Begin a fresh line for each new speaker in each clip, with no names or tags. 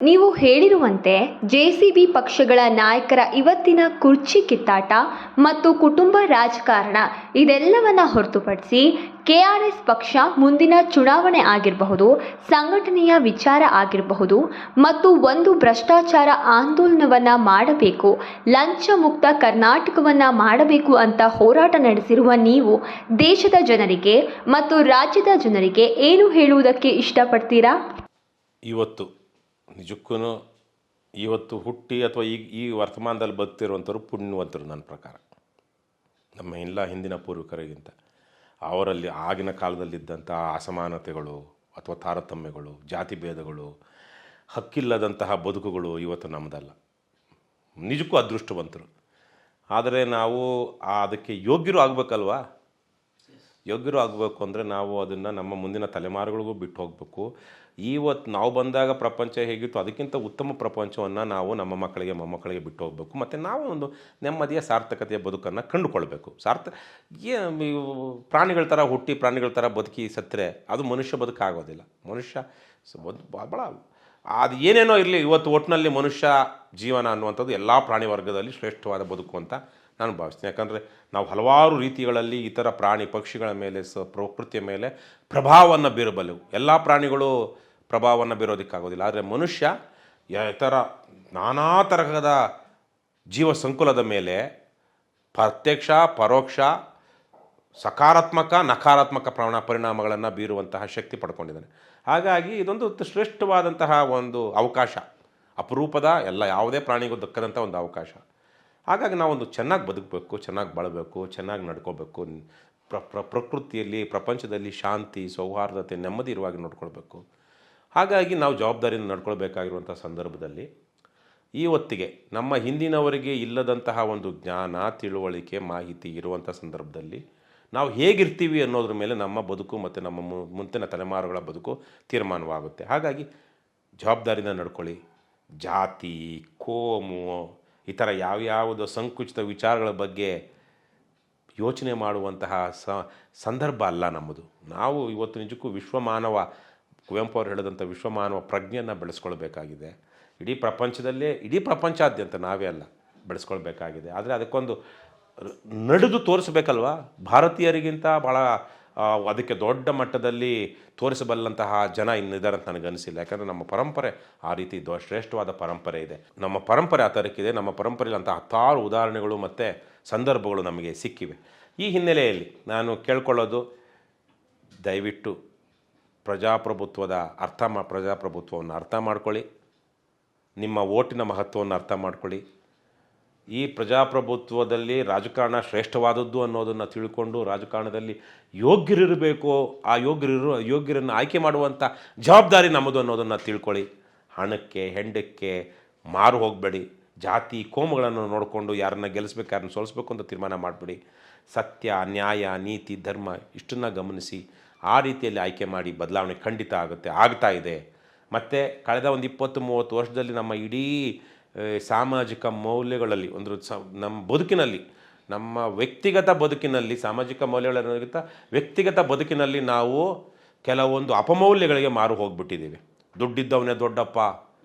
ನೀವು ಹೇಳಿರುವಂತೆ ಜೆಸಿಬಿ ಪಕ್ಷಗಳ ನಾಯಕರ ಇವತ್ತಿನ ಕುರ್ಚಿ ಕಿತ್ತಾಟ ಮತ್ತು ಕುಟುಂಬ ರಾಜಕಾರಣ ಇದೆಲ್ಲವನ್ನ ಹೊರತುಪಡಿಸಿ ಕೆಆರ್ಎಸ್ ಪಕ್ಷ ಮುಂದಿನ ಚುನಾವಣೆ ಆಗಿರಬಹುದು, ಸಂಘಟನೆಯ ವಿಚಾರ ಆಗಿರಬಹುದು ಮತ್ತು ಒಂದು ಭ್ರಷ್ಟಾಚಾರ ಆಂದೋಲನವನ್ನ ಮಾಡಬೇಕು, ಲಂಚ ಮುಕ್ತ ಕರ್ನಾಟಕವನ್ನ ಮಾಡಬೇಕು ಅಂತ ಹೋರಾಟ ನಡೆಸಿರುವ ನೀವು ದೇಶದ ಜನರಿಗೆ ಮತ್ತು ರಾಜ್ಯದ ಜನರಿಗೆ ಏನು ಹೇಳುವುದಕ್ಕೆ ಇಷ್ಟಪಡ್ತೀರಾ?
ಇವತ್ತು ನಿಜಕ್ಕೂ ಇವತ್ತು ಹುಟ್ಟಿ ಅಥವಾ ಈ ವರ್ತಮಾನದಲ್ಲಿ ಬದುಕ್ತಿರುವಂಥವ್ರು ಪುಣ್ಯವಂತರು ನನ್ನ ಪ್ರಕಾರ. ನಮ್ಮ ಎಲ್ಲ ಹಿಂದಿನ ಪೂರ್ವಿಕರಿಗಿಂತ ಅವರಲ್ಲಿ ಆಗಿನ ಕಾಲದಲ್ಲಿದ್ದಂಥ ಅಸಮಾನತೆಗಳು ಅಥವಾ ತಾರತಮ್ಯಗಳು, ಜಾತಿ ಭೇದಗಳು, ಹಕ್ಕಿಲ್ಲದಂತಹ ಬದುಕುಗಳು ಇವತ್ತು ನಮ್ಮದಲ್ಲ. ನಿಜಕ್ಕೂ ಅದೃಷ್ಟವಂತರು. ಆದರೆ ನಾವು ಅದಕ್ಕೆ ಯೋಗ್ಯರು ಆಗಬೇಕಲ್ವಾ? ಯೋಗ್ಯರು ಆಗಬೇಕು ಅಂದರೆ ನಾವು ಅದನ್ನು ನಮ್ಮ ಮುಂದಿನ ತಲೆಮಾರುಗಳಿಗೂ ಬಿಟ್ಟು ಹೋಗಬೇಕು. ಇವತ್ತು ನಾವು ಬಂದಾಗ ಪ್ರಪಂಚ ಹೇಗಿತ್ತು ಅದಕ್ಕಿಂತ ಉತ್ತಮ ಪ್ರಪಂಚವನ್ನು ನಾವು ನಮ್ಮ ಮಕ್ಕಳಿಗೆ ಮೊಮ್ಮಕ್ಕಳಿಗೆ ಬಿಟ್ಟು ಹೋಗಬೇಕು. ಮತ್ತು ನಾವು ಒಂದು ನೆಮ್ಮದಿಯ ಸಾರ್ಥಕತೆಯ ಬದುಕನ್ನು ಕಂಡುಕೊಳ್ಬೇಕು. ಪ್ರಾಣಿಗಳ ಥರ ಹುಟ್ಟಿ ಪ್ರಾಣಿಗಳ ಥರ ಬದುಕಿ ಸತ್ತರೆ ಅದು ಮನುಷ್ಯ ಬದುಕಾಗೋದಿಲ್ಲ. ಮನುಷ್ಯ ಭಾಳ ಅದು ಏನೇನೋ ಇರಲಿ, ಇವತ್ತು ಒಟ್ಟಿನಲ್ಲಿ ಮನುಷ್ಯ ಜೀವನ ಅನ್ನುವಂಥದ್ದು ಎಲ್ಲ ಪ್ರಾಣಿ ವರ್ಗದಲ್ಲಿ ಶ್ರೇಷ್ಠವಾದ ಬದುಕು ಅಂತ ನಾನು ಭಾವಿಸ್ತೀನಿ. ಯಾಕಂದರೆ ನಾವು ಹಲವಾರು ರೀತಿಗಳಲ್ಲಿ ಇತರ ಪ್ರಾಣಿ ಪಕ್ಷಿಗಳ ಮೇಲೆ ಪ್ರಕೃತಿಯ ಮೇಲೆ ಪ್ರಭಾವವನ್ನು ಬೀರಬಲ್ಲೆವು. ಎಲ್ಲ ಪ್ರಾಣಿಗಳು ಪ್ರಭಾವವನ್ನು ಬೀರೋದಕ್ಕಾಗೋದಿಲ್ಲ. ಆದರೆ ಮನುಷ್ಯ ಇತರ ನಾನಾ ತರಹದ ಜೀವ ಸಂಕುಲದ ಮೇಲೆ ಪ್ರತ್ಯಕ್ಷ ಪರೋಕ್ಷ ಸಕಾರಾತ್ಮಕ ನಕಾರಾತ್ಮಕ ಪರಿಣಾಮಗಳನ್ನು ಬೀರುವಂತಹ ಶಕ್ತಿ ಪಡ್ಕೊಂಡಿದ್ದಾನೆ. ಹಾಗಾಗಿ ಇದೊಂದು ಶ್ರೇಷ್ಠವಾದಂತಹ ಒಂದು ಅವಕಾಶ, ಅಪರೂಪದ ಯಾವುದೇ ಪ್ರಾಣಿಗೂ ದಕ್ಕದಂಥ ಒಂದು ಅವಕಾಶ. ಹಾಗಾಗಿ ನಾವೊಂದು ಚೆನ್ನಾಗಿ ಬದುಕಬೇಕು, ಚೆನ್ನಾಗಿ ಬಾಳಬೇಕು, ಚೆನ್ನಾಗಿ ನಡ್ಕೋಬೇಕು. ಪ್ರಕೃತಿಯಲ್ಲಿ ಪ್ರಪಂಚದಲ್ಲಿ ಶಾಂತಿ ಸೌಹಾರ್ದತೆ ನೆಮ್ಮದಿ ಇರುವಾಗಿ ನೋಡ್ಕೊಳ್ಬೇಕು. ಹಾಗಾಗಿ ನಾವು ಜವಾಬ್ದಾರಿಯಿಂದ ನಡ್ಕೊಳ್ಬೇಕಾಗಿರುವಂಥ ಸಂದರ್ಭದಲ್ಲಿ ಈ ಹೊತ್ತಿಗೆ ನಮ್ಮ ಹಿಂದಿನವರಿಗೆ ಇಲ್ಲದಂತಹ ಒಂದು ಜ್ಞಾನ ತಿಳುವಳಿಕೆ ಮಾಹಿತಿ ಇರುವಂಥ ಸಂದರ್ಭದಲ್ಲಿ ನಾವು ಹೇಗಿರ್ತೀವಿ ಅನ್ನೋದ್ರ ಮೇಲೆ ನಮ್ಮ ಬದುಕು ಮತ್ತು ನಮ್ಮ ಮುಂದಿನ ತಲೆಮಾರುಗಳ ಬದುಕು ತೀರ್ಮಾನವಾಗುತ್ತೆ. ಹಾಗಾಗಿ ಜವಾಬ್ದಾರಿಯಿಂದ ನಡ್ಕೊಳ್ಳಿ. ಜಾತಿ ಕೋಮು ಈ ಥರ ಯಾವ್ಯಾವುದೋ ಸಂಕುಚಿತ ವಿಚಾರಗಳ ಬಗ್ಗೆ ಯೋಚನೆ ಮಾಡುವಂತಹ ಸಂದರ್ಭ ಅಲ್ಲ ನಮ್ಮದು. ನಾವು ಇವತ್ತು ನಿಜಕ್ಕೂ ವಿಶ್ವಮಾನವ, ಕುವೆಂಪು ಅವರು ಹೇಳಿದಂಥ ವಿಶ್ವಮಾನವ ಪ್ರಜ್ಞೆಯನ್ನು ಬೆಳೆಸ್ಕೊಳ್ಬೇಕಾಗಿದೆ. ಇಡೀ ಪ್ರಪಂಚಾದ್ಯಂತ ನಾವೇ ಅಲ್ಲ ಬೆಳೆಸ್ಕೊಳ್ಬೇಕಾಗಿದೆ. ಆದರೆ ಅದಕ್ಕೊಂದು ನಡೆದು ತೋರಿಸ್ಬೇಕಲ್ವ. ಭಾರತೀಯರಿಗಿಂತ ಭಾಳ ಅದಕ್ಕೆ ದೊಡ್ಡ ಮಟ್ಟದಲ್ಲಿ ತೋರಿಸಬಲ್ಲಂತಹ ಜನ ಇನ್ನಿದ್ದಾರೆ ಅಂತ ನನಗನ್ನಿಸಿಲ್ಲ. ಯಾಕಂದರೆ ನಮ್ಮ ಪರಂಪರೆ ಆ ರೀತಿ ಶ್ರೇಷ್ಠವಾದ ಪರಂಪರೆ ಇದೆ. ನಮ್ಮ ಪರಂಪರೆ ಆ ಥರಕ್ಕಿದೆ. ನಮ್ಮ ಪರಂಪರೆಯಲ್ಲಿ ಅಂತಹ ಹತ್ತಾರು ಉದಾಹರಣೆಗಳು ಮತ್ತು ಸಂದರ್ಭಗಳು ನಮಗೆ ಸಿಕ್ಕಿವೆ. ಈ ಹಿನ್ನೆಲೆಯಲ್ಲಿ ನಾನು ಕೇಳ್ಕೊಳ್ಳೋದು, ದಯವಿಟ್ಟು ಪ್ರಜಾಪ್ರಭುತ್ವವನ್ನು ಅರ್ಥ ಮಾಡ್ಕೊಳ್ಳಿ. ನಿಮ್ಮ ಓಟಿನ ಮಹತ್ವವನ್ನು ಅರ್ಥ ಮಾಡ್ಕೊಳ್ಳಿ. ಈ ಪ್ರಜಾಪ್ರಭುತ್ವದಲ್ಲಿ ರಾಜಕಾರಣ ಶ್ರೇಷ್ಠವಾದದ್ದು ಅನ್ನೋದನ್ನು ತಿಳ್ಕೊಂಡು ರಾಜಕಾರಣದಲ್ಲಿ ಯೋಗ್ಯರಿರಬೇಕು. ಆ ಯೋಗ್ಯರನ್ನು ಆಯ್ಕೆ ಮಾಡುವಂಥ ಜವಾಬ್ದಾರಿ ನಮ್ಮದು ಅನ್ನೋದನ್ನು ತಿಳ್ಕೊಳ್ಳಿ. ಹಣಕ್ಕೆ ಹೆಂಡಕ್ಕೆ ಮಾರು ಹೋಗಬೇಡಿ. ಜಾತಿ ಕೋಮುಗಳನ್ನು ನೋಡಿಕೊಂಡು ಯಾರನ್ನ ಗೆಲ್ಲಿಸ್ಬೇಕು ಯಾರನ್ನ ಸೋಲಿಸ್ಬೇಕು ಅಂತ ತೀರ್ಮಾನ ಮಾಡಿಬಿಡಿ. ಸತ್ಯ ನ್ಯಾಯ ನೀತಿ ಧರ್ಮ ಇಷ್ಟನ್ನು ಗಮನಿಸಿ ಆ ರೀತಿಯಲ್ಲಿ ಆಯ್ಕೆ ಮಾಡಿ. ಬದಲಾವಣೆ ಖಂಡಿತ ಆಗ್ತಾ ಇದೆ. ಮತ್ತು ಕಳೆದ ಒಂದು 20-30 ವರ್ಷದಲ್ಲಿ ನಮ್ಮ ಇಡೀ ಸಾಮಾಜಿಕ ಮೌಲ್ಯಗಳಲ್ಲಿ ನಮ್ಮ ಬದುಕಿನಲ್ಲಿ, ನಮ್ಮ ವ್ಯಕ್ತಿಗತ ಬದುಕಿನಲ್ಲಿ, ಸಾಮಾಜಿಕ ಮೌಲ್ಯಗಳಿಗಿಂತ ವ್ಯಕ್ತಿಗತ ಬದುಕಿನಲ್ಲಿ ನಾವು ಕೆಲವೊಂದು ಅಪಮೌಲ್ಯಗಳಿಗೆ ಮಾರು ಹೋಗಿಬಿಟ್ಟಿದ್ದೀವಿ. ದುಡ್ಡಿದ್ದವನೇ ದೊಡ್ಡಪ್ಪ,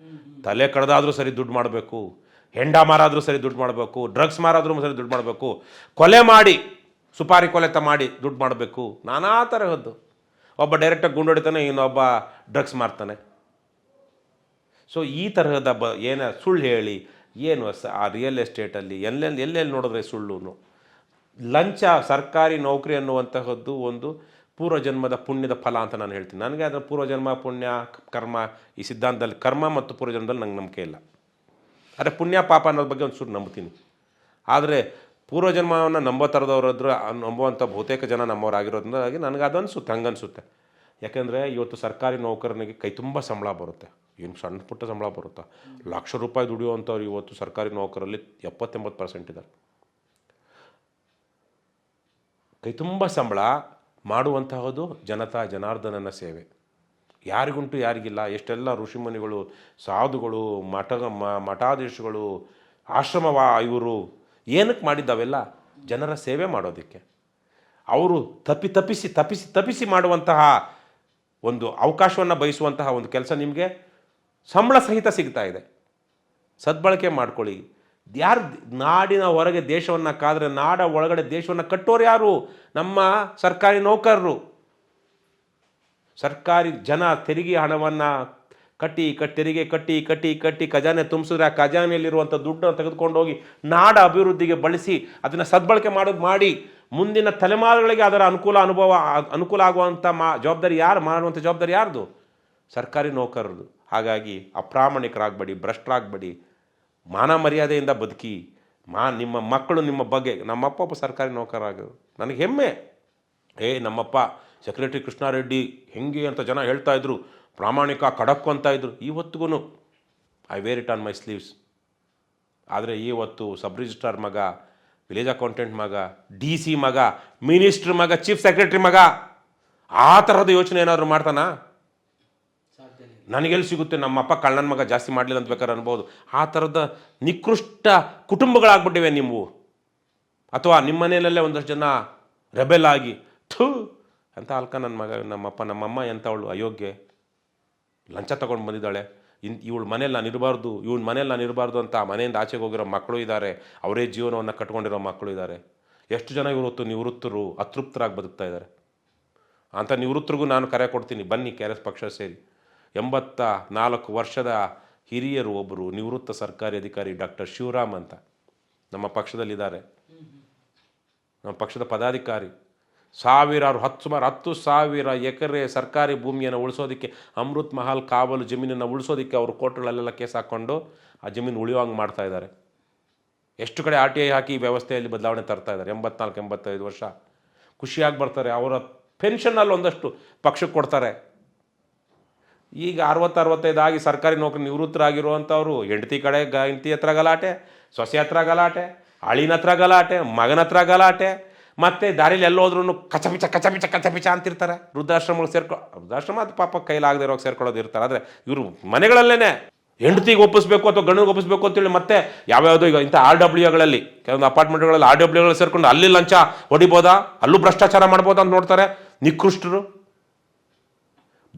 ತಲೆ ಕಡ್ದಾದರೂ ಸರಿ ದುಡ್ಡು ಮಾಡಬೇಕು, ಹೆಂಡ ಮಾರಾದರೂ ಸರಿ ದುಡ್ಡು ಮಾಡಬೇಕು, ಡ್ರಗ್ಸ್ ಮಾರಾದರೂ ಸರಿ ದುಡ್ಡು ಮಾಡಬೇಕು, ಕೊಲೆ ಮಾಡಿ ಸುಪಾರಿ ಕೊಲೆ ಮಾಡಿ ದುಡ್ಡು ಮಾಡಬೇಕು, ನಾನಾ ತರಹದ್ದು. ಒಬ್ಬ ಡೈರೆಕ್ಟಾಗಿ ಗುಂಡು ಹೊಡಿತಾನೆ, ಇನ್ನೊಬ್ಬ ಡ್ರಗ್ಸ್ ಮಾರ್ತಾನೆ. ಸೊ ಈ ತರಹದ ಸುಳ್ಳು ಹೇಳಿ ಆ ರಿಯಲ್ ಎಸ್ಟೇಟಲ್ಲಿ ಎಲ್ಲೆಲ್ಲಿ ನೋಡಿದ್ರೆ ಸುಳ್ಳು. ಲಂಚ, ಸರ್ಕಾರಿ ನೌಕರಿ ಅನ್ನುವಂತಹದ್ದು ಒಂದು ಪೂರ್ವಜನ್ಮದ ಪುಣ್ಯದ ಫಲ ಅಂತ ನಾನು ಹೇಳ್ತೀನಿ. ನನಗೆ ಅದರ ಪೂರ್ವಜನ್ಮ ಪುಣ್ಯ ಕರ್ಮ ಈ ಸಿದ್ಧಾಂತದಲ್ಲಿ ಕರ್ಮ ಮತ್ತು ಪೂರ್ವಜನ್ಮದಲ್ಲಿ ನಂಗೆ ನಂಬಿಕೆ ಇಲ್ಲ. ಆದರೆ ಪುಣ್ಯ ಪಾಪ ಅನ್ನೋದ್ರ ಬಗ್ಗೆ ಒಂದು ಸುಳ್ಳು ನಂಬ್ತೀನಿ. ಆದರೆ ಪೂರ್ವಜನ್ಮವನ್ನು ನಂಬೋ ಥರದವರಾದ್ರು ನಂಬುವಂಥ ಬಹುತೇಕ ಜನ ನಮ್ಮವರಾಗಿರೋದ್ರಿಂದಾಗಿ ನನಗೆ ಅದನ್ಸುತ್ತೆ, ಹಂಗನ್ಸುತ್ತೆ. ಯಾಕೆಂದರೆ ಇವತ್ತು ಸರ್ಕಾರಿ ನೌಕರನಿಗೆ ಕೈ ತುಂಬ ಸಂಬಳ ಬರುತ್ತೆ. ಏನು ಸಣ್ಣ ಪುಟ್ಟ ಸಂಬಳ ಬರುತ್ತಾ? ಲಕ್ಷ ರೂಪಾಯಿ ದುಡಿಯುವಂಥವ್ರು ಇವತ್ತು ಸರ್ಕಾರಿ ನೌಕರಲ್ಲಿ 70-80% ಇದ್ದಾರೆ. ಕೈ ತುಂಬ ಸಂಬಳ ಮಾಡುವಂತಹದ್ದು ಜನಾರ್ದನನ ಸೇವೆ. ಯಾರಿಗುಂಟು ಯಾರಿಗಿಲ್ಲ. ಎಷ್ಟೆಲ್ಲ ಋಷಿಮುನಿಗಳು, ಸಾಧುಗಳು, ಮಠಾಧೀಶಗಳು, ಇವರು ಏನಕ್ಕೆ ಮಾಡಿದ್ದಾವೆಲ್ಲ? ಜನರ ಸೇವೆ ಮಾಡೋದಕ್ಕೆ. ಅವರು ತಪ್ಪಿಸಿ ಮಾಡುವಂತಹ ಒಂದು ಅವಕಾಶವನ್ನು ಬಯಸುವಂತಹ ಒಂದು ಕೆಲಸ ನಿಮಗೆ ಸಂಬಳ ಸಹಿತ ಸಿಗ್ತಾ ಇದೆ. ಸದ್ಬಳಕೆ ಮಾಡ್ಕೊಳ್ಳಿ. ಯಾರು ನಾಡಿನ ಹೊರಗೆ ದೇಶವನ್ನು ಕಾದ್ರೆ ನಾಡ ಒಳಗಡೆ ದೇಶವನ್ನು ಕಟ್ಟೋರು ಯಾರು? ನಮ್ಮ ಸರ್ಕಾರಿ ನೌಕರರು. ಸರ್ಕಾರಿ ಜನ ತೆರಿಗೆ ಹಣವನ್ನು ತೆರಿಗೆ ಕಟ್ಟಿ ಖಜಾನೆ ತುಂಬಿಸಿದ್ರೆ ಆ ಖಜಾನೆಯಲ್ಲಿರುವಂಥ ದುಡ್ಡನ್ನು ತೆಗೆದುಕೊಂಡು ಹೋಗಿ ನಾಡ ಅಭಿವೃದ್ಧಿಗೆ ಬಳಸಿ ಅದನ್ನು ಸದ್ಬಳಕೆ ಮಾಡಿ ಮುಂದಿನ ತಲೆಮಾರುಗಳಿಗೆ ಅದರ ಅನುಕೂಲ ಆಗುವಂಥ ಜವಾಬ್ದಾರಿ ಮಾಡುವಂಥ ಜವಾಬ್ದಾರಿ ಯಾರ್ದು? ಸರ್ಕಾರಿ ನೌಕರರದು. ಹಾಗಾಗಿ ಅಪ್ರಾಮಾಣಿಕರಾಗಬೇಡಿ, ಭ್ರಷ್ಟರಾಗಬೇಡಿ, ಮಾನ ಮರ್ಯಾದೆಯಿಂದ ಬದುಕಿ. ನಿಮ್ಮ ಮಕ್ಕಳು ನಿಮ್ಮ ಬಗ್ಗೆ, ನಮ್ಮಪ್ಪ ಒಬ್ಬ ಸರ್ಕಾರಿ ನೌಕರರಾಗರು, ನನಗೆ ಹೆಮ್ಮೆ. ನಮ್ಮಪ್ಪ ಸೆಕ್ರೆಟರಿ ಕೃಷ್ಣಾರೆಡ್ಡಿ ಹೆಂಗೆ ಅಂತ ಜನ ಹೇಳ್ತಾ ಇದ್ರು, ಪ್ರಾಮಾಣಿಕ ಖಡಕ್ಕು ಅಂತ ಇದ್ರು. ಇವತ್ತಿಗೂ I where it on my sleeves. ಆದರೆ ಇವತ್ತು ಸಬ್ ರಿಜಿಸ್ಟ್ರಾರ್ ಮಗ, ವಿಲೇಜ್ ಅಕೌಂಟೆಂಟ್ ಮಗ, DC ಮಗ, ಮಿನಿಸ್ಟ್ರ್ ಮಗ, ಚೀಫ್ ಸೆಕ್ರೆಟರಿ ಮಗ ಆ ಥರದ ಯೋಚನೆ ಏನಾದರೂ ಮಾಡ್ತಾನಾ? ನನಗೆಲ್ಲಿ ಸಿಗುತ್ತೆ? ನಮ್ಮಪ್ಪ ಕಳ್ಳನ ಮಗ ಜಾಸ್ತಿ ಮಾಡಲಿಲ್ಲ ಅಂತ ಬೇಕಾದ್ರೆ ಅನ್ಬೋದು. ಆ ಥರದ ನಿಕೃಷ್ಟ ಕುಟುಂಬಗಳಾಗ್ಬಿಟ್ಟಿವೆ ನೀವು. ಅಥವಾ ನಿಮ್ಮ ಮನೆಯಲ್ಲೇ ಒಂದಷ್ಟು ಜನ ರೆಬೆಲ್ ಆಗಿ ಥೂ ಅಂತ ಅಲ್ಕ ನನ್ನ ಮಗ, ನಮ್ಮಪ್ಪ ನಮ್ಮಮ್ಮ ಎಂಥವಳು ಅಯೋಗ್ಯ, ಲಂಚ ತೊಗೊಂಡು ಬಂದಿದ್ದಾಳೆ, ಇವಳು ಮನೇಲಿ ನಾನು ಇರಬಾರ್ದು ಅಂತ ಮನೆಯಿಂದ ಆಚೆಗೆ ಹೋಗಿರೋ ಮಕ್ಕಳು ಇದ್ದಾರೆ. ಅವರೇ ಜೀವನವನ್ನು ಕಟ್ಕೊಂಡಿರೋ ಮಕ್ಕಳು ಇದ್ದಾರೆ. ಎಷ್ಟು ಜನ ನಿವೃತ್ತರು ಅತೃಪ್ತರಾಗಿ ಬದುಕ್ತಾ ಇದ್ದಾರೆ. ಅಂಥ ನಿವೃತ್ತರಿಗೂ ನಾನು ಕರೆ ಕೊಡ್ತೀನಿ, ಬನ್ನಿ KRS ಪಕ್ಷ ಸೇರಿ. 84 ವರ್ಷದ ಹಿರಿಯರು ಒಬ್ಬರು ನಿವೃತ್ತ ಸರ್ಕಾರಿ ಅಧಿಕಾರಿ ಡಾಕ್ಟರ್ ಶಿವರಾಮ್ ಅಂತ ನಮ್ಮ ಪಕ್ಷದಲ್ಲಿದ್ದಾರೆ. ನಮ್ಮ ಪಕ್ಷದ ಪದಾಧಿಕಾರಿ. ಸುಮಾರು 10,000 ಎಕರೆ ಸರ್ಕಾರಿ ಭೂಮಿಯನ್ನು ಉಳಿಸೋದಕ್ಕೆ, ಅಮೃತ್ ಮಹಲ್ ಕಾವಲು ಜಮೀನನ್ನು ಉಳಿಸೋದಕ್ಕೆ ಅವರು ಕೋರ್ಟ್ಗಳಲ್ಲೆಲ್ಲ ಕೇಸ್ ಹಾಕ್ಕೊಂಡು ಆ ಜಮೀನು ಉಳಿಯೋಂಗೆ ಮಾಡ್ತಾ ಇದ್ದಾರೆ. ಎಷ್ಟು ಕಡೆ RTI ಹಾಕಿ ವ್ಯವಸ್ಥೆಯಲ್ಲಿ ಬದಲಾವಣೆ ತರ್ತಾ ಇದ್ದಾರೆ. 84-85 ವರ್ಷ ಖುಷಿಯಾಗಿ ಬರ್ತಾರೆ. ಅವರ ಪೆನ್ಷನ್ನಲ್ಲಿ ಒಂದಷ್ಟು ಪಕ್ಷಕ್ಕೆ ಕೊಡ್ತಾರೆ. ಈಗ 60-65 ಆಗಿ ಸರ್ಕಾರಿ ನೌಕರಿ ನಿವೃತ್ತರಾಗಿರುವಂಥವ್ರು ಹೆಂಡತಿ ಹತ್ರ ಗಲಾಟೆ, ಸೊಸೆ ಹತ್ರ ಗಲಾಟೆ, ಅಳಿನ ಹತ್ರ ಗಲಾಟೆ, ಮಗನ ಹತ್ರ ಗಲಾಟೆ, ಮತ್ತು ದಾರಿಲಿ ಎಲ್ಲೋದ್ರೂ ಕಚಪಿಚ ಅಂತಿರ್ತಾರೆ. ವೃದ್ಧಾಶ್ರಮ ಅದು ಪಾಪ ಕೈಲಾಗದೆ ಇರೋಕೆ ಸೇರ್ಕೊಳ್ಳೋದು ಇರ್ತಾರೆ. ಆದರೆ ಇವರು ಮನೆಗಳಲ್ಲೇ ಹೆಂಡತಿಗೆ ಒಪ್ಪಿಸ್ಬೇಕು ಅಥವಾ ಗಂಡನಿಗೆ ಒಪ್ಪಿಸ್ಬೇಕು ಅಂತೇಳಿ ಮತ್ತೆ ಯಾವ್ಯಾವುದೋ ಈಗ ಇಂಥ RWಗಳಲ್ಲಿ ಕೆಲವೊಂದು ಅಪಾರ್ಟ್ಮೆಂಟ್ಗಳಲ್ಲಿ RWಗಳಲ್ಲಿ ಸೇರ್ಕೊಂಡು ಅಲ್ಲಿ ಲಂಚ ಹೊಡಿಬೋದಾ, ಅಲ್ಲೂ ಭ್ರಷ್ಟಾಚಾರ ಮಾಡ್ಬೋದಾ ಅಂತ ನೋಡ್ತಾರೆ ನಿಕೃಷ್ಟರು.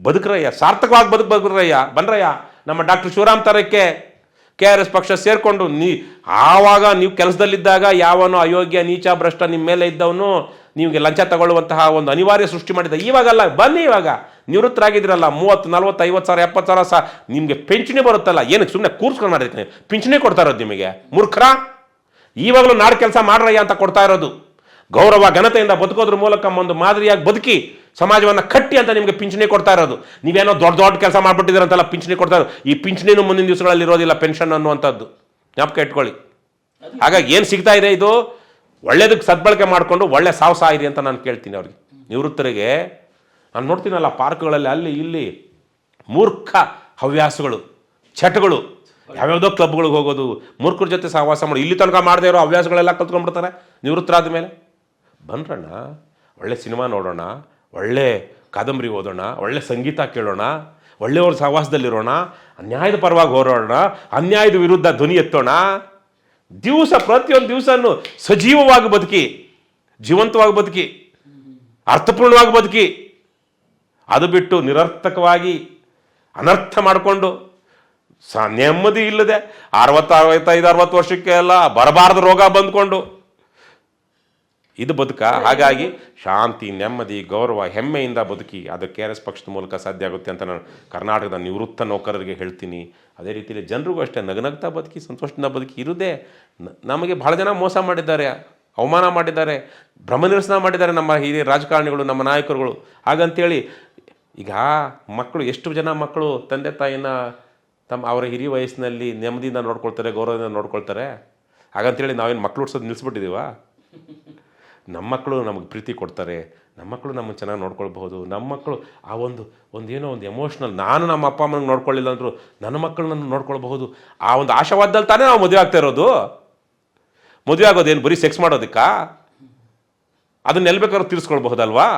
ಬದುಕ್ರಯ್ಯ, ಸಾರ್ಥಕವಾಗಿ ಬದುಕ್ರಯ್ಯ, ಬನ್ರಯ್ಯ. ನಮ್ಮ ಡಾಕ್ಟರ್ ಶಿವರಾಮ್ ತರಕ್ಕೆ KRS ಪಕ್ಷ ಸೇರಿಕೊಂಡು ಆವಾಗ ನೀವು ಕೆಲಸದಲ್ಲಿದ್ದಾಗ ಯಾವನೋ ಅಯೋಗ್ಯ ನೀಚ ಭ್ರಷ್ಟ ನಿಮ್ಮ ಮೇಲೆ ಇದ್ದವನು ನಿಮಗೆ ಲಂಚ ತಗೊಳ್ಳುವಂತಹ ಒಂದು ಅನಿವಾರ್ಯ ಸೃಷ್ಟಿ ಮಾಡಿದ್ದ. ಇವಾಗಲ್ಲ, ಬನ್ನಿ ಇವಾಗ ನಿವೃತ್ತರಾಗಿದ್ರಲ್ಲ, 30, 40, 50 ಸಾವಿರ 70 ಸಾವಿರ ನಿಮಗೆ ಪಿಂಚಣಿ ಬರುತ್ತಲ್ಲ, ಏನಕ್ಕೆ ಸುಮ್ಮನೆ ಕೂರ್ಸ್ಕೊಂಡು ಮಾಡಿರ್ತೀನಿ, ಪಿಂಚಣಿ ಕೊಡ್ತಾ ಇರೋದು ನಿಮಗೆ ಮೂರ್ಖರ. ಇವಾಗಲೂ ನಾಡು ಕೆಲಸ ಮಾಡ್ರಯ್ಯ ಅಂತ ಕೊಡ್ತಾ ಇರೋದು. ಗೌರವ ಘನತೆಯಿಂದ ಬದುಕೋದ್ರ ಮೂಲಕ ಒಂದು ಮಾದರಿಯಾಗಿ ಬದುಕಿ ಸಮಾಜವನ್ನು ಕಟ್ಟಿ ಅಂತ ನಿಮಗೆ ಪಿಂಚಣಿ ಕೊಡ್ತಾ ಇರೋದು. ನೀವೇನೋ ದೊಡ್ಡ ಕೆಲಸ ಮಾಡ್ಬಿಟ್ಟಿದ್ದೀರಂತಲ್ಲ ಪಿಂಚಣಿ ಕೊಡ್ತಾ ಇರೋದು. ಈ ಪಿಂಚಣಿನೂ ಮುಂದಿನ ದಿವಸಗಳಲ್ಲಿ ಇರೋದಿಲ್ಲ, ಪೆನ್ಷನ್ ಅನ್ನುವಂಥದ್ದು ಜ್ಞಾಪಕ ಇಟ್ಕೊಳ್ಳಿ. ಹಾಗಾಗಿ ಏನು ಸಿಗ್ತಾ ಇದೆ, ಇದು ಒಳ್ಳೇದಕ್ಕೆ ಸದ್ಬಳಕೆ ಮಾಡಿಕೊಂಡು ಒಳ್ಳೆ ಸಾಯಿರಿ ಅಂತ ನಾನು ಕೇಳ್ತೀನಿ ಅವ್ರಿಗೆ. ನಿವೃತ್ತರಿಗೆ ನಾನು ನೋಡ್ತೀನಲ್ಲ ಪಾರ್ಕ್ಗಳಲ್ಲಿ ಅಲ್ಲಿ ಇಲ್ಲಿ ಮೂರ್ಖ ಹವ್ಯಾಸಗಳು, ಚಟಗಳು, ಯಾವ್ಯಾವುದೋ ಕ್ಲಬ್ಗಳಿಗೆ ಹೋಗೋದು, ಮೂರ್ಖರ ಜೊತೆ ಸಹವಾಸ ಮಾಡಿ ಇಲ್ಲಿ ತನಕ ಮಾಡದೇ ಇರೋ ಹವ್ಯಾಸಗಳೆಲ್ಲ ಕಲ್ತ್ಕೊಂಡ್ಬಿಡ್ತಾರೆ ನಿವೃತ್ತರಾದ ಮೇಲೆ. ಬನ್ರಣ್ಣ, ಒಳ್ಳೆ ಸಿನಿಮಾ ನೋಡೋಣ, ಒಳ್ಳೆ ಕಾದಂಬರಿ ಓದೋಣ, ಒಳ್ಳೆ ಸಂಗೀತ ಕೇಳೋಣ, ಒಳ್ಳೆಯವ್ರ ಸಹವಾಸದಲ್ಲಿರೋಣ, ಅನ್ಯಾಯದ ಪರವಾಗಿ ಹೋರಾಡೋಣ, ಅನ್ಯಾಯದ ವಿರುದ್ಧ ಧ್ವನಿ ಎತ್ತೋಣ. ಪ್ರತಿಯೊಂದು ದಿವಸನೂ ಸಜೀವವಾಗಿ ಬದುಕಿ, ಜೀವಂತವಾಗಿ ಬದುಕಿ, ಅರ್ಥಪೂರ್ಣವಾಗಿ ಬದುಕಿ. ಅದು ಬಿಟ್ಟು ನಿರರ್ಥಕವಾಗಿ ಅನರ್ಥ ಮಾಡಿಕೊಂಡು ನೆಮ್ಮದಿ ಇಲ್ಲದೆ 65-60 ವರ್ಷಕ್ಕೆ ಎಲ್ಲ ಬರಬಾರ್ದು ರೋಗ ಬಂದ್ಕೊಂಡು ಇದು ಬದುಕ. ಹಾಗಾಗಿ ಶಾಂತಿ, ನೆಮ್ಮದಿ, ಗೌರವ, ಹೆಮ್ಮೆಯಿಂದ ಬದುಕಿ. ಅದು KRS ಪಕ್ಷದ ಮೂಲಕ ಸಾಧ್ಯ ಆಗುತ್ತೆ ಅಂತ ನಾನು ಕರ್ನಾಟಕದ ನಿವೃತ್ತ ನೌಕರರಿಗೆ ಹೇಳ್ತೀನಿ. ಅದೇ ರೀತಿಯಲ್ಲಿ ಜನರಿಗೂ ಅಷ್ಟೇ ನಗನಗ್ತಾ ಬದುಕಿ, ಸಂತೋಷದಿಂದ ಬದುಕಿ ಇರುವುದೇ. ನಮಗೆ ಭಾಳ ಜನ ಮೋಸ ಮಾಡಿದ್ದಾರೆ, ಅವಮಾನ ಮಾಡಿದ್ದಾರೆ, ಭ್ರಮನಿರಸನ ಮಾಡಿದ್ದಾರೆ ನಮ್ಮ ಹಿರಿಯ ರಾಜಕಾರಣಿಗಳು, ನಮ್ಮ ನಾಯಕರುಗಳು. ಹಾಗಂತೇಳಿ ಈಗ ಮಕ್ಕಳು, ಎಷ್ಟು ಜನ ಮಕ್ಕಳು ತಂದೆ ತಾಯಿನ ಅವರ ಹಿರಿಯ ವಯಸ್ಸಿನಲ್ಲಿ ನೆಮ್ಮದಿಯಿಂದ ನೋಡ್ಕೊಳ್ತಾರೆ, ಗೌರವದಿಂದ ನೋಡ್ಕೊಳ್ತಾರೆ. ಹಾಗಂತೇಳಿ ನಾವೇನು ಮಕ್ಕಳು ಹುಡ್ಸೋದು ನಿಲ್ಲಿಸ್ಬಿಟ್ಟಿದ್ದೀವ? ನಮ್ಮ ಮಕ್ಕಳು ನಮಗೆ ಪ್ರೀತಿ ಕೊಡ್ತಾರೆ, ನಮ್ಮ ಮಕ್ಕಳು ನಮ್ಮನ್ನು ಚೆನ್ನಾಗಿ ನೋಡ್ಕೊಳ್ಬಹುದು. ನಮ್ಮ ಮಕ್ಕಳು ಆ ಏನೋ ಒಂದು ಎಮೋಷ್ನಲ್, ನಾನು ನಮ್ಮ ಅಪ್ಪ ಅಮ್ಮನಿಗೆ ನೋಡ್ಕೊಳ್ಳಿಲ್ಲ ಅಂದರು ನನ್ನ ಮಕ್ಕಳು ನನ್ನ ನೋಡ್ಕೊಳ್ಬಹುದು, ಆ ಒಂದು ಆಶಾವಾದದಲ್ಲಿ ತಾನೇ ನಾವು ಮದುವೆ ಆಗ್ತಾ ಇರೋದು. ಮದುವೆ ಆಗೋದೇನು ಬರೀ ಸೆಕ್ಸ್ ಮಾಡೋದಕ್ಕಾ? ಅದನ್ನ ಬೇಕಾದ್ರೂ ತೀರಿಸ್ಕೊಳ್ಬಹುದಲ್ವಾ?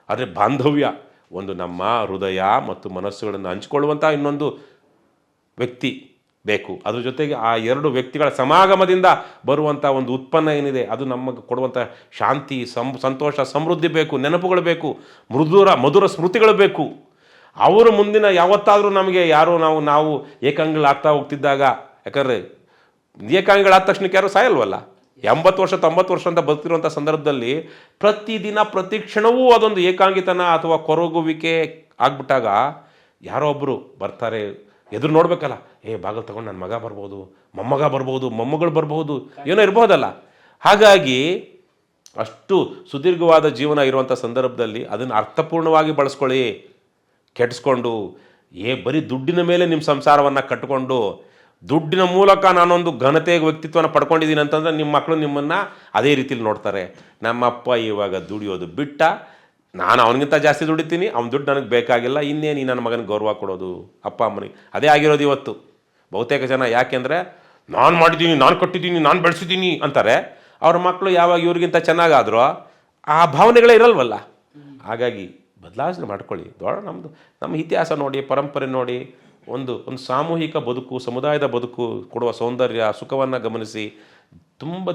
ಆದರೆ ಬಾಂಧವ್ಯ, ಒಂದು ನಮ್ಮ ಹೃದಯ ಮತ್ತು ಮನಸ್ಸುಗಳನ್ನು ಹಂಚಿಕೊಳ್ಳುವಂಥ ಇನ್ನೊಂದು ವ್ಯಕ್ತಿ ಬೇಕು. ಅದ್ರ ಜೊತೆಗೆ ಆ 2 ವ್ಯಕ್ತಿಗಳ ಸಮಾಗಮದಿಂದ ಬರುವಂಥ ಒಂದು ಉತ್ಪನ್ನ ಏನಿದೆ ಅದು ನಮಗೆ ಕೊಡುವಂಥ ಶಾಂತಿ, ಸಂತೋಷ, ಸಮೃದ್ಧಿ ಬೇಕು, ನೆನಪುಗಳು ಬೇಕು, ಮಧುರ ಸ್ಮೃತಿಗಳು ಬೇಕು. ಅವರು ಮುಂದಿನ ಯಾವತ್ತಾದರೂ ನಮಗೆ ಯಾರು ನಾವು ಏಕಾಂಗಿಗಳಾಗ್ತಾ ಹೋಗ್ತಿದ್ದಾಗ, ಯಾಕಂದರೆ ಏಕಾಂಗಿಗಳಾದ ತಕ್ಷಣಕ್ಕೆ ಯಾರು ಸಾಯಲ್ವಲ್ಲ, 80 ವರ್ಷ 90 ವರ್ಷ ಅಂತ ಬದುಕಿರುವಂಥ ಸಂದರ್ಭದಲ್ಲಿ ಪ್ರತಿದಿನ ಪ್ರತಿ ಕ್ಷಣವೂ ಅದೊಂದು ಏಕಾಂಗಿತನ ಅಥವಾ ಕೊರಗುವಿಕೆ ಆಗ್ಬಿಟ್ಟಾಗ ಯಾರೋ ಒಬ್ಬರು ಬರ್ತಾರೆ, ಎದುರು ನೋಡ್ಬೇಕಲ್ಲ, ಬಾಗಿಲು ತಗೊಂಡು ನನ್ನ ಮಗ ಬರ್ಬೋದು, ಮೊಮ್ಮಗ ಬರ್ಬೋದು, ಮೊಮ್ಮಗಳು ಬರ್ಬೋದು, ಏನೋ ಇರ್ಬೋದಲ್ಲ. ಹಾಗಾಗಿ ಅಷ್ಟು ಸುದೀರ್ಘವಾದ ಜೀವನ ಇರುವಂಥ ಸಂದರ್ಭದಲ್ಲಿ ಅದನ್ನು ಅರ್ಥಪೂರ್ಣವಾಗಿ ಬಳಸ್ಕೊಳ್ಳಿ. ಕೆಡಿಸ್ಕೊಂಡು ಬರೀ ದುಡ್ಡಿನ ಮೇಲೆ ನಿಮ್ಮ ಸಂಸಾರವನ್ನು ಕಟ್ಟಿಕೊಂಡು ದುಡ್ಡಿನ ಮೂಲಕ ನಾನೊಂದು ಘನತೆ ವ್ಯಕ್ತಿತ್ವನ ಪಡ್ಕೊಂಡಿದ್ದೀನಿ ಅಂತಂದರೆ ನಿಮ್ಮ ಮಕ್ಕಳು ನಿಮ್ಮನ್ನು ಅದೇ ರೀತಿಲಿ ನೋಡ್ತಾರೆ. ನಮ್ಮಪ್ಪ ಇವಾಗ ದುಡಿಯೋದು ಬಿಟ್ಟ, ನಾನು ಅವನಿಗಿಂತ ಜಾಸ್ತಿ ದುಡಿತೀನಿ, ಅವ್ನ ದುಡ್ಡು ನನಗೆ ಬೇಕಾಗಿಲ್ಲ, ಇನ್ನೇನು ನನ್ನ ಮಗನಿಗೆ ಗೌರವ ಕೊಡೋದು ಅಪ್ಪ ಅಮ್ಮನಿಗೆ. ಅದೇ ಆಗಿರೋದು ಇವತ್ತು ಬಹುತೇಕ ಜನ. ಯಾಕೆಂದರೆ ನಾನು ಮಾಡಿದ್ದೀನಿ, ನಾನು ಕಟ್ಟಿದ್ದೀನಿ, ನಾನು ಬೆಳೆಸಿದ್ದೀನಿ ಅಂತಾರೆ. ಅವ್ರ ಮಕ್ಕಳು ಯಾವಾಗ ಇವ್ರಿಗಿಂತ ಚೆನ್ನಾಗಾದ್ರೂ ಆ ಭಾವನೆಗಳೇ ಇರಲ್ವಲ್ಲ. ಹಾಗಾಗಿ ಬದಲಾವಣೆ ಮಾಡ್ಕೊಳ್ಳಿ. ನಮ್ಮ ಇತಿಹಾಸ ನೋಡಿ, ಪರಂಪರೆ ನೋಡಿ, ಒಂದು ಸಾಮೂಹಿಕ ಬದುಕು, ಸಮುದಾಯದ ಬದುಕು ಕೊಡುವ ಸೌಂದರ್ಯ, ಸುಖವನ್ನು ಗಮನಿಸಿ ತುಂಬ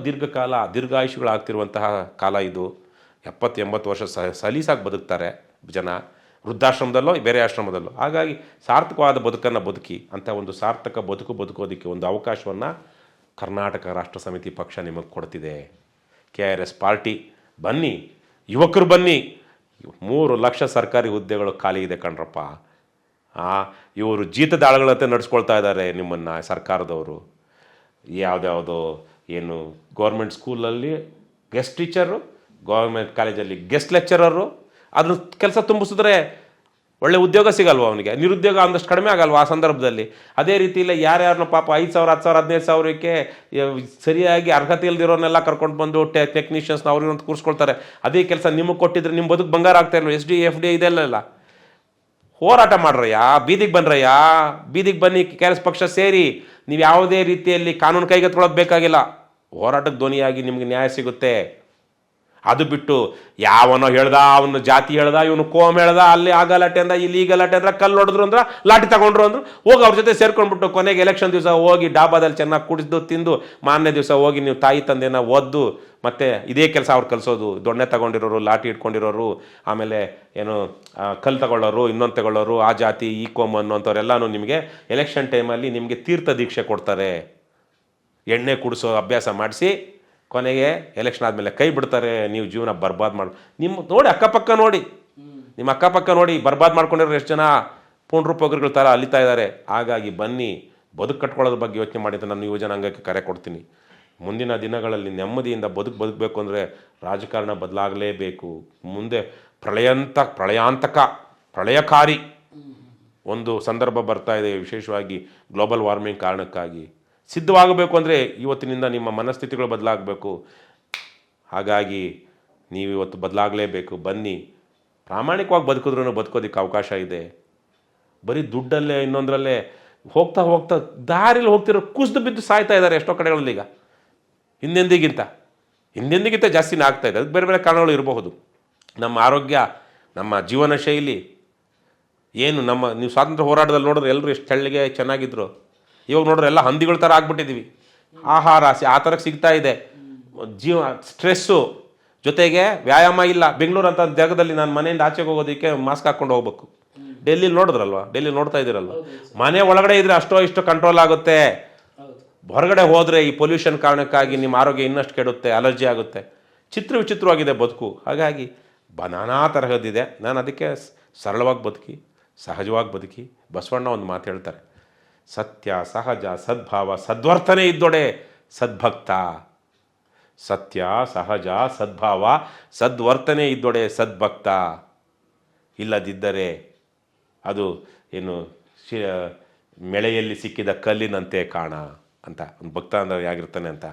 ದೀರ್ಘಾಯುಷುಗಳಾಗ್ತಿರುವಂತಹ ಕಾಲ ಇದು. 70-80 ವರ್ಷ ಸಲೀಸಾಗಿ ಬದುಕ್ತಾರೆ ಜನ, ವೃದ್ಧಾಶ್ರಮದಲ್ಲೋ ಬೇರೆ ಆಶ್ರಮದಲ್ಲೋ. ಹಾಗಾಗಿ ಸಾರ್ಥಕವಾದ ಬದುಕನ್ನು ಬದುಕಿ ಅಂತ ಒಂದು ಸಾರ್ಥಕ ಬದುಕೋದಕ್ಕೆ ಒಂದು ಅವಕಾಶವನ್ನು ಕರ್ನಾಟಕ ರಾಷ್ಟ್ರ ಸಮಿತಿ ಪಕ್ಷ ನಿಮಗೆ ಕೊಡ್ತಿದೆ. KRS ಪಾರ್ಟಿ ಬನ್ನಿ, ಯುವಕರು ಬನ್ನಿ. 3 ಲಕ್ಷ ಸರ್ಕಾರಿ ಹುದ್ದೆಗಳು ಖಾಲಿ ಇದೆ ಕಣ್ರಪ್ಪ. ಇವರು ಜೀತದಾಳಗಳಂತೆ ನಡೆಸ್ಕೊಳ್ತಾ ಇದ್ದಾರೆ ನಿಮ್ಮನ್ನು ಸರ್ಕಾರದವರು. ಯಾವುದ್ಯಾವುದೋ ಏನು ಗೌರ್ಮೆಂಟ್ ಸ್ಕೂಲಲ್ಲಿ ಗೆಸ್ಟ್ ಟೀಚರು, ಗೌರ್ಮೆಂಟ್ ಕಾಲೇಜಲ್ಲಿ ಗೆಸ್ಟ್ ಲೆಕ್ಚರರು, ಅದನ್ನು ಕೆಲಸ ತುಂಬಿಸಿದ್ರೆ ಒಳ್ಳೆ ಉದ್ಯೋಗ ಸಿಗಲ್ವ ಅವನಿಗೆ? ನಿರುದ್ಯೋಗ ಒಂದಷ್ಟು ಕಡಿಮೆ ಆಗಲ್ವ ಆ ಸಂದರ್ಭದಲ್ಲಿ? ಅದೇ ರೀತಿಯಲ್ಲಿ ಯಾರ್ಯಾರನ್ನ ಪಾಪ 5,000 10,000 15,000ಕ್ಕೆ ಸರಿಯಾಗಿ ಅರ್ಹತೆ ಇಲ್ದಿರೋನೆಲ್ಲ ಕರ್ಕೊಂಡು ಬಂದು ಟೆಕ್ನಿಷಿಯನ್ಸ್ನ ಅವ್ರಿಗೆ ಕೂರಿಸ್ಕೊಳ್ತಾರೆ. ಅದೇ ಕೆಲಸ ನಿಮಗೆ ಕೊಟ್ಟಿದ್ರೆ ನಿಮ್ಮ ಬದುಕು ಬಂಗಾರ ಆಗ್ತಾ ಇಲ್ವ? SD FD ಇದೆಲ್ಲ ಹೋರಾಟ ಮಾಡ್ರಯ್ಯ, ಬೀದಿಗೆ ಬನ್ರಯ್ಯ, ಬೀದಿಗೆ ಬನ್ನಿ. KRS ಪಕ್ಷ ಸೇರಿ ನೀವು ಯಾವುದೇ ರೀತಿಯಲ್ಲಿ ಕಾನೂನು ಕೈಗೆತ್ಕೊಳ್ಳೋದು ಬೇಕಾಗಿಲ್ಲ. ಹೋರಾಟಕ್ಕೆ ಧ್ವನಿಯಾಗಿ ನಿಮಗೆ ನ್ಯಾಯ ಸಿಗುತ್ತೆ. ಅದು ಬಿಟ್ಟು ಯಾವನೋ ಹೇಳ್ದ, ಅವನು ಜಾತಿ ಹೇಳ್ದ, ಇವನು ಕೋಮ್ ಹೇಳ್ದ, ಅಲ್ಲಿ ಆ ಗಲಾಟೆ ಅಂದ, ಇಲ್ಲಿ ಈ ಗಲಾಟೆ ಅಂದ್ರೆ, ಕಲ್ಲು ಹೊಡೆದ್ರು ಅಂದ್ರೆ, ಲಾಠಿ ತಗೊಂಡ್ರು ಅಂದ್ರು, ಹೋಗಿ ಅವ್ರ ಜೊತೆ ಸೇರ್ಕೊಂಡ್ಬಿಟ್ಟು ಕೊನೆಗೆ ಎಲೆಕ್ಷನ್ ದಿವಸ ಹೋಗಿ ಡಾಬಾದಲ್ಲಿ ಚೆನ್ನಾಗಿ ಕುಡಿದು ತಿಂದು ಮಾರನೇ ದಿವಸ ಹೋಗಿ ನೀವು ತಾಯಿ ತಂದೆನ ಓದ್ದು ಮತ್ತೆ ಇದೇ ಕೆಲಸ ಅವ್ರು ಕಲಿಸೋದು. ದೊಣ್ಣೆ ತಗೊಂಡಿರೋರು, ಲಾಠಿ ಇಟ್ಕೊಂಡಿರೋರು, ಆಮೇಲೆ ಏನು ಕಲ್ಲು ತಗೊಳ್ಳೋರು, ಇನ್ನೊಂದು ತಗೊಳ್ಳೋರು, ಆ ಜಾತಿ ಈ ಕೋಮ್ ಅನ್ನೋಂಥವ್ರೆಲ್ಲನೂ ನಿಮಗೆ ಎಲೆಕ್ಷನ್ ಟೈಮಲ್ಲಿ ನಿಮಗೆ ತೀರ್ಥ ದೀಕ್ಷೆ ಕೊಡ್ತಾರೆ. ಎಣ್ಣೆ ಕುಡಿಸೋ ಅಭ್ಯಾಸ ಮಾಡಿಸಿ ಕೊನೆಗೆ ಎಲೆಕ್ಷನ್ ಆದಮೇಲೆ ಕೈ ಬಿಡ್ತಾರೆ. ನೀವು ಜೀವನ ಬರ್ಬಾದ್ ಮಾಡಿ ನೋಡಿ, ಅಕ್ಕಪಕ್ಕ ನೋಡಿ, ನಿಮ್ಮ ಅಕ್ಕಪಕ್ಕ ನೋಡಿ, ಬರ್ಬಾದ್ ಮಾಡ್ಕೊಂಡಿರೋ ಎಷ್ಟು ಜನ ಪುಂಡ್ರೂಪೋಗರುಗಳ ಥರ ಅಲಿತಾ ಇದ್ದಾರೆ. ಹಾಗಾಗಿ ಬನ್ನಿ, ಬದುಕು ಕಟ್ಕೊಳ್ಳೋದ್ರ ಬಗ್ಗೆ ಯೋಚನೆ ಮಾಡಿ ಅಂತ ನಾನು ಯುವಜನಾಂಗಕ್ಕೆ ಕರೆ ಕೊಡ್ತೀನಿ. ಮುಂದಿನ ದಿನಗಳಲ್ಲಿ ನೆಮ್ಮದಿಯಿಂದ ಬದುಕಬೇಕು ಅಂದರೆ ರಾಜಕಾರಣ ಬದಲಾಗಲೇಬೇಕು. ಮುಂದೆ ಪ್ರಳಯಕಾರಿ ಒಂದು ಸಂದರ್ಭ ಬರ್ತಾ ಇದೆ, ವಿಶೇಷವಾಗಿ ಗ್ಲೋಬಲ್ ವಾರ್ಮಿಂಗ್ ಕಾರಣಕ್ಕಾಗಿ. ಸಿದ್ಧವಾಗಬೇಕು ಅಂದರೆ ಇವತ್ತಿನಿಂದ ನಿಮ್ಮ ಮನಸ್ಥಿತಿಗಳು ಬದಲಾಗಬೇಕು. ಹಾಗಾಗಿ ನೀವು ಇವತ್ತು ಬದಲಾಗಲೇಬೇಕು. ಬನ್ನಿ, ಪ್ರಾಮಾಣಿಕವಾಗಿ ಬದುಕೋದಕ್ಕೆ ಅವಕಾಶ ಇದೆ. ಬರೀ ದುಡ್ಡಲ್ಲೇ ಇನ್ನೊಂದರಲ್ಲೇ ಹೋಗ್ತಾ ದಾರಿಲಿ ಹೋಗ್ತಿರೋ ಕುಸಿದು ಬಿದ್ದು ಸಾಯ್ತಾ ಇದ್ದಾರೆ ಎಷ್ಟೋ ಕಡೆಗಳಲ್ಲಿ. ಈಗ ಹಿಂದೆಂದಿಗಿಂತ ಜಾಸ್ತಿನೇ ಆಗ್ತಾ ಇದೆ. ಅದಕ್ಕೆ ಬೇರೆ ಬೇರೆ ಕಾರಣಗಳು ಇರಬಹುದು. ನಮ್ಮ ಆರೋಗ್ಯ, ನಮ್ಮ ಜೀವನ ಶೈಲಿ ಏನು, ನೀವು ಸ್ವಾತಂತ್ರ್ಯ ಹೋರಾಟದಲ್ಲಿ ನೋಡಿದ್ರೆ ಎಲ್ಲರೂ ಎಷ್ಟು ತೆಳ್ಳಗೆ ಚೆನ್ನಾಗಿದ್ರು. ಇವಾಗ ನೋಡ್ರೆ ಎಲ್ಲ ಹಂದಿಗಳ ಥರ ಆಗ್ಬಿಟ್ಟಿದ್ದೀವಿ. ಆಹಾರ ಆ ಥರಕ್ಕೆ ಸಿಗ್ತಾ ಇದೆ. ಸ್ಟ್ರೆಸ್ಸು ಜೊತೆಗೆ ವ್ಯಾಯಾಮ ಇಲ್ಲ. ಬೆಂಗಳೂರು ಅಂತ ಜಾಗದಲ್ಲಿ ನಾನು ಮನೆಯಿಂದ ಆಚೆಗೆ ಹೋಗೋದಕ್ಕೆ ಮಾಸ್ಕ್ ಹಾಕ್ಕೊಂಡು ಹೋಗ್ಬೇಕು. ಡೆಲ್ಲಿಲಿ ನೋಡಿದ್ರಲ್ವ, ಡೆಲ್ಲಿ ನೋಡ್ತಾ ಇದ್ದೀರಲ್ವ, ಮನೆ ಒಳಗಡೆ ಇದ್ರೆ ಅಷ್ಟೋ ಇಷ್ಟು ಕಂಟ್ರೋಲ್ ಆಗುತ್ತೆ. ಹೊರಗಡೆ ಹೋದರೆ ಈ ಪೊಲ್ಯೂಷನ್ ಕಾರಣಕ್ಕಾಗಿ ನಿಮ್ಮ ಆರೋಗ್ಯ ಇನ್ನಷ್ಟು ಕೆಡುತ್ತೆ, ಅಲರ್ಜಿ ಆಗುತ್ತೆ. ವಿಚಿತ್ರವಾಗಿದೆ ಬದುಕು. ಹಾಗಾಗಿ ನಾನಾ ತರಹದಿದೆ. ನಾನು ಅದಕ್ಕೆ ಸರಳವಾಗಿ ಬದುಕಿ, ಸಹಜವಾಗಿ ಬದುಕಿ. ಬಸವಣ್ಣ ಒಂದು ಮಾತು ಹೇಳ್ತಾರೆ, ಸತ್ಯ, ಸಹಜ, ಸದ್ಭಾವ, ಸದ್ವರ್ತನೆ ಇದ್ದೊಡೆ ಸದ್ಭಕ್ತ. ಸತ್ಯ, ಸಹಜ, ಸದ್ಭಾವ, ಸದ್ವರ್ತನೆ ಇದ್ದೊಡೆ ಸದ್ಭಕ್ತ. ಇಲ್ಲದಿದ್ದರೆ ಅದು ಏನು ಮೆಳೆಯಲ್ಲಿ ಸಿಕ್ಕಿದ ಕಲ್ಲಿನಂತೆ ಕಾಣ ಅಂತ. ಒಂದು ಭಕ್ತ ಅಂದರೆ ಹೇಗಿರ್ತಾನೆ ಅಂತ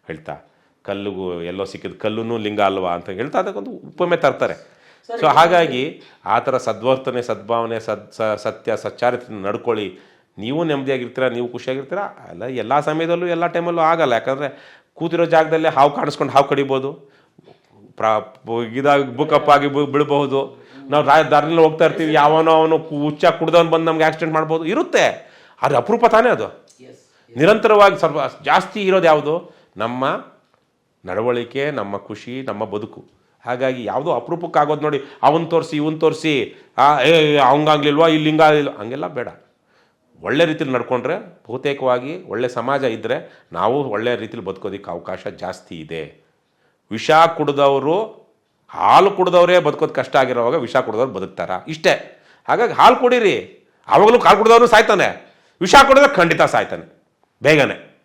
ಹೇಳ್ತಾ, ಕಲ್ಲಿಗೂ ಎಲ್ಲೋ ಸಿಕ್ಕಿದ ಕಲ್ಲೂ ಲಿಂಗ ಅಲ್ವಾ ಅಂತ ಹೇಳ್ತಾ ಅದಕ್ಕೊಂದು ಉಪಮೆ ತರ್ತಾರೆ. ಸೊ ಹಾಗಾಗಿ ಆ ಥರ ಸದ್ವರ್ತನೆ, ಸದ್ಭಾವನೆ, ಸತ್ಯ, ಸಚ್ಚಾರಿತ್ರೆ ನಡ್ಕೊಳ್ಳಿ. ನೀವು ನೆಮ್ಮದಿಯಾಗಿರ್ತೀರ, ನೀವು ಖುಷಿಯಾಗಿರ್ತೀರ. ಎಲ್ಲ ಸಮಯದಲ್ಲೂ ಎಲ್ಲ ಟೈಮಲ್ಲೂ ಆಗಲ್ಲ. ಯಾಕಂದರೆ ಕೂತಿರೋ ಜಾಗದಲ್ಲೇ ಹಾವು ಕಾಣಿಸ್ಕೊಂಡು ಹಾವು ಕಡಿಬೋದು, ಭೂಕಂಪ ಆಗಿ ಬೀಳ್ಬಹುದು. ನಾವು ದಾರಿನಲ್ಲಿ ಹೋಗ್ತಾ ಇರ್ತೀವಿ, ಅವನು ಹುಚ್ಚ ಕುಡ್ದವನು ಬಂದು ನಮ್ಗೆ ಆಕ್ಸಿಡೆಂಟ್ ಮಾಡ್ಬೋದು, ಇರುತ್ತೆ. ಅದು ಅಪರೂಪ ತಾನೇ. ಅದು ನಿರಂತರವಾಗಿ ಸ್ವಲ್ಪ ಜಾಸ್ತಿ ಇರೋದು ಯಾವುದು? ನಮ್ಮ ನಡವಳಿಕೆ, ನಮ್ಮ ಖುಷಿ, ನಮ್ಮ ಬದುಕು. ಹಾಗಾಗಿ ಯಾವುದೋ ಅಪರೂಪಕ್ಕಾಗೋದು ನೋಡಿ, ಅವನ್ ತೋರಿಸಿ ಇವನ್ ತೋರಿಸಿ ಅವಂಗಾಗ್ಲಿಲ್ವಾ ಇಲ್ಲಿ ಹಿಂಗಾಗಲಿಲ್ಲ, ಹಂಗೆಲ್ಲ ಬೇಡ. ಒಳ್ಳೆ ರೀತಿಲಿ ನಡ್ಕೊಂಡ್ರೆ ಬಹುತೇಕವಾಗಿ ಒಳ್ಳೆ ಸಮಾಜ ಇದ್ದರೆ ನಾವು ಒಳ್ಳೆ ರೀತಿಲಿ ಬದುಕೋದಕ್ಕೆ ಅವಕಾಶ ಜಾಸ್ತಿ ಇದೆ. ವಿಷ ಕುಡಿದವರು, ಹಾಲು ಕುಡಿದವರೇ ಬದುಕೋದು ಕಷ್ಟ ಆಗಿರೋವಾಗ ವಿಷ ಕುಡಿದವ್ರು ಬದುಕ್ತಾರ, ಇಷ್ಟೇ. ಹಾಗಾಗಿ ಹಾಲು ಕುಡೀರಿ, ಆವಾಗಲೂ ಹಾಲು ಕುಡಿದವರು ಸಾಯ್ತಾನೆ, ವಿಷ ಕುಡಿದ್ರೆ ಖಂಡಿತ ಸಾಯ್ತಾನೆ ಬೇಗನೆ.